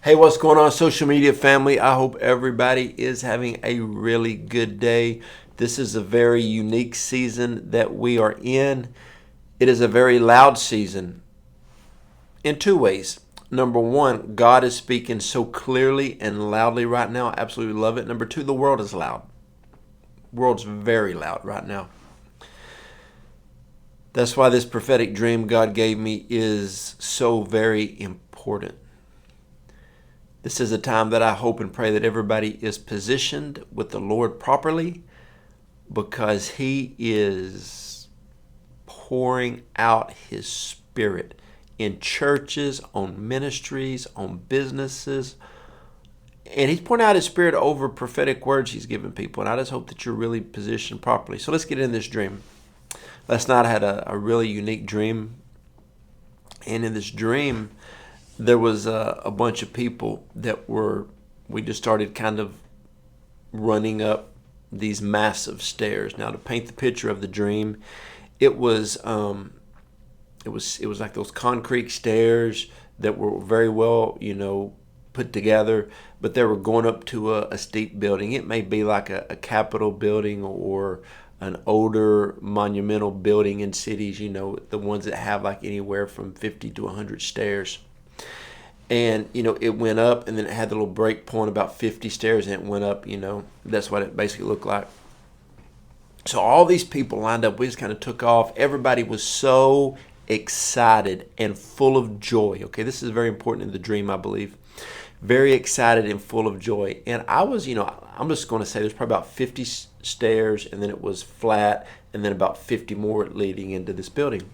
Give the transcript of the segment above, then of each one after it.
Hey, what's going on, social media family? I hope everybody is having a really good day. This is a very unique season that we are in. It is a very loud season in two ways. Number one, God is speaking so clearly and loudly right now. I absolutely love it. Number two, the world is loud. The world's very loud right now. That's why this prophetic dream God gave me is so very important. This is a time that I hope and pray that everybody is positioned with the Lord properly, because He is pouring out His Spirit in churches, on ministries, on businesses. And He's pouring out His Spirit over prophetic words He's given people. And I just hope that you're really positioned properly. So let's get in this dream. Last night I had a really unique dream. And in this dream, there was a bunch of people we just started kind of running up these massive stairs. Now, to paint the picture of the dream, it was like those concrete stairs that were very well, put together, but they were going up to a steep building. It may be like a Capitol building or an older monumental building in cities, the ones that have like anywhere from 50 to 100 stairs. And it went up, and then it had the little break point about 50 stairs, and it went up. That's what it basically looked like. So all these people lined up. We just kind of took off. Everybody was so excited and full of joy. Okay, this is very important in the dream, I believe. Very excited and full of joy. And I was, I'm just going to say there's probably about 50 stairs, and then it was flat, and then about 50 more leading into this building.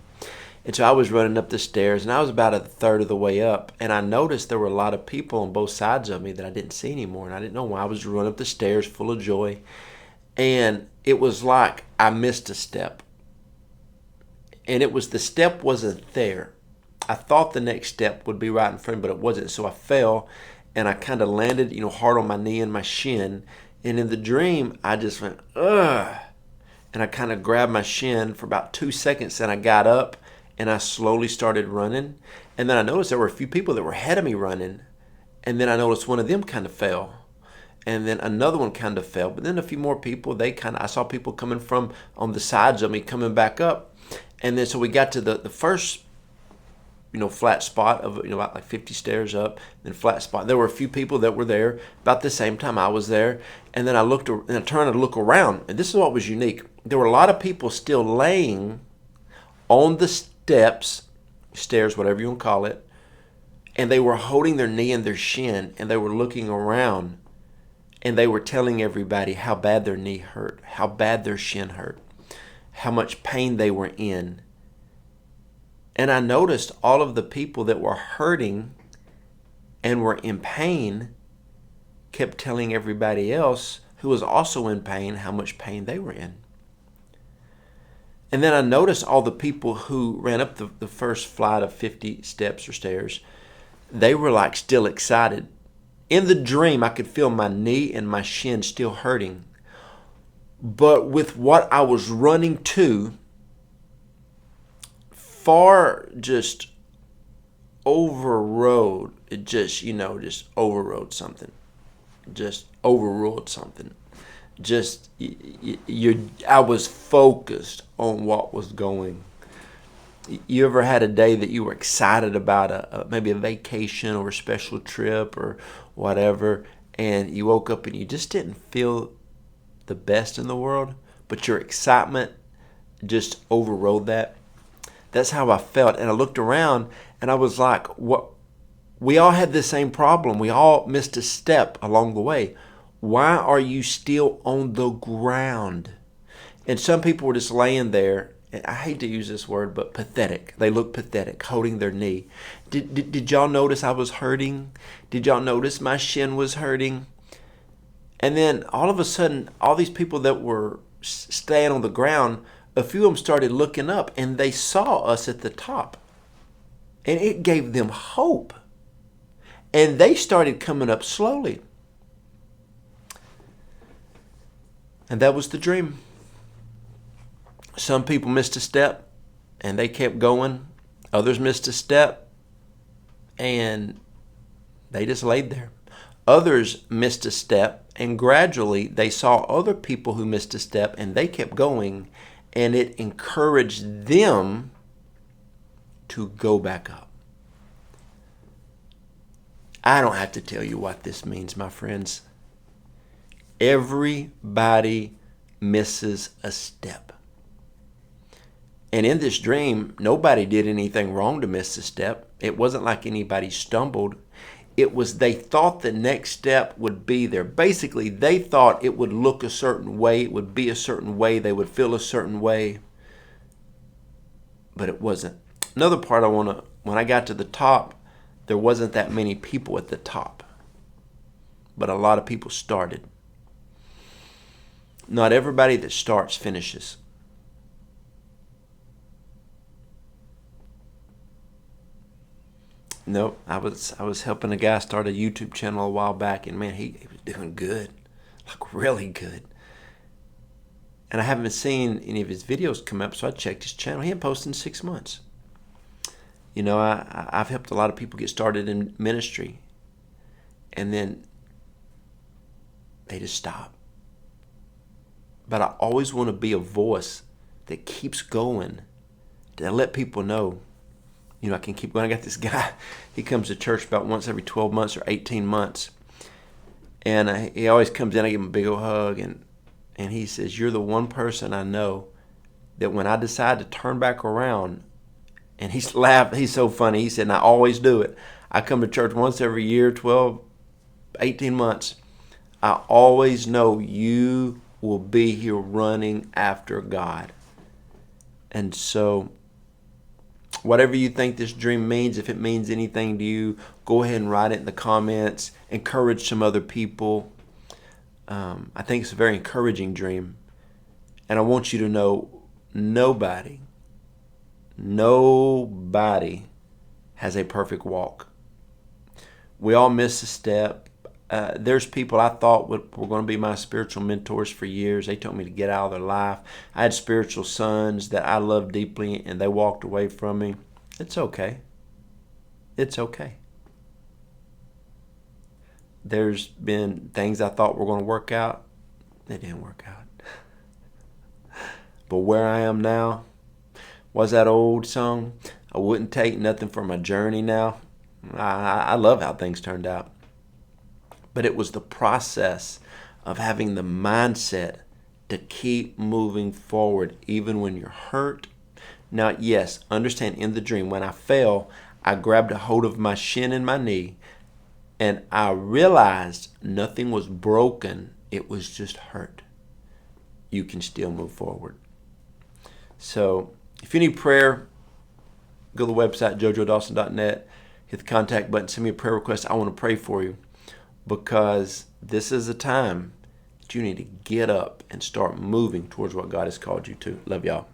And so I was running up the stairs, and I was about a third of the way up, and I noticed there were a lot of people on both sides of me that I didn't see anymore, and I didn't know why. I was running up the stairs full of joy, and it was like I missed a step. And the step wasn't there. I thought the next step would be right in front, but it wasn't. So I fell, and I kind of landed, hard on my knee and my shin. And in the dream, I just went, ugh. And I kind of grabbed my shin for about 2 seconds, and I got up, and I slowly started running. And then I noticed there were a few people that were ahead of me running. And then I noticed one of them kind of fell. And then another one kind of fell. But then a few more people, I saw people coming from on the sides of me coming back up. And then so we got to the first, flat spot of, about like 50 stairs up, then flat spot. There were a few people that were there about the same time I was there. And then I turned to look around. And this is what was unique. There were a lot of people still laying on the stairs, whatever you want to call it, and they were holding their knee and their shin, and they were looking around, and they were telling everybody how bad their knee hurt, how bad their shin hurt, how much pain they were in. And I noticed all of the people that were hurting and were in pain kept telling everybody else who was also in pain how much pain they were in. And then I noticed all the people who ran up the first flight of 50 steps or stairs, they were like still excited. In the dream, I could feel my knee and my shin still hurting. But with what I was running to, far just overrode, it just overrode something. Just overruled something. I was focused on what was going. You ever had a day that you were excited about maybe a vacation or a special trip or whatever, and you woke up and you just didn't feel the best in the world, but your excitement just overrode that? That's how I felt. And I looked around and I was like, what? We all had the same problem. We all missed a step along the way. Why are you still on the ground? And some people were just laying there, and I hate to use this word, but pathetic. They look pathetic, holding their knee. Did y'all notice I was hurting? Did y'all notice my shin was hurting? And then all of a sudden, all these people that were staying on the ground, a few of them started looking up, and they saw us at the top. And it gave them hope. And they started coming up slowly. And that was the dream. Some people missed a step and they kept going. Others missed a step and They just laid there. Others missed a step, and gradually they saw other people who missed a step, and they kept going, and it encouraged them to go back up. I don't have to tell you what this means, my friends. Everybody misses a step. And in this dream, nobody did anything wrong to miss a step. It wasn't like anybody stumbled. It was they thought the next step would be there. Basically, they thought it would look a certain way, it would be a certain way, they would feel a certain way. But it wasn't. Another part when I got to the top, there wasn't that many people at the top. But a lot of people started. Not everybody that starts finishes. No, I was helping a guy start a YouTube channel a while back, and man, he was doing good, like really good. And I haven't seen any of his videos come up, so I checked his channel. He hadn't posted in 6 months. You know, I've helped a lot of people get started in ministry, and then they just stop. But I always want to be a voice that keeps going, to let people know, you know, I can keep going. I got this guy, he comes to church about once every 12 months or 18 months. And he always comes in, I give him a big old hug, and he says, "You're the one person I know that when I decide to turn back around," and he's laughed, he's so funny, he said, "And I always do it. I come to church once every year, 12, 18 months. I always know you will be here running after God." And so, whatever you think this dream means, if it means anything to you, go ahead and write it in the comments. Encourage some other people. I think it's a very encouraging dream. And I want you to know, nobody has a perfect walk. We all miss a step. There's people I thought were going to be my spiritual mentors for years. They told me to get out of their life. I had spiritual sons that I loved deeply, and they walked away from me. It's okay. It's okay. There's been things I thought were going to work out. They didn't work out. But where I am now, was that old song, "I wouldn't take nothing for my journey now." I love how things turned out. But it was the process of having the mindset to keep moving forward even when you're hurt. Now, yes, understand, in the dream, when I fell, I grabbed a hold of my shin and my knee, and I realized nothing was broken. It was just hurt. You can still move forward. So if you need prayer, go to the website, jojoedawson.net, hit the contact button, send me a prayer request. I want to pray for you, because this is a time that you need to get up and start moving towards what God has called you to. Love y'all.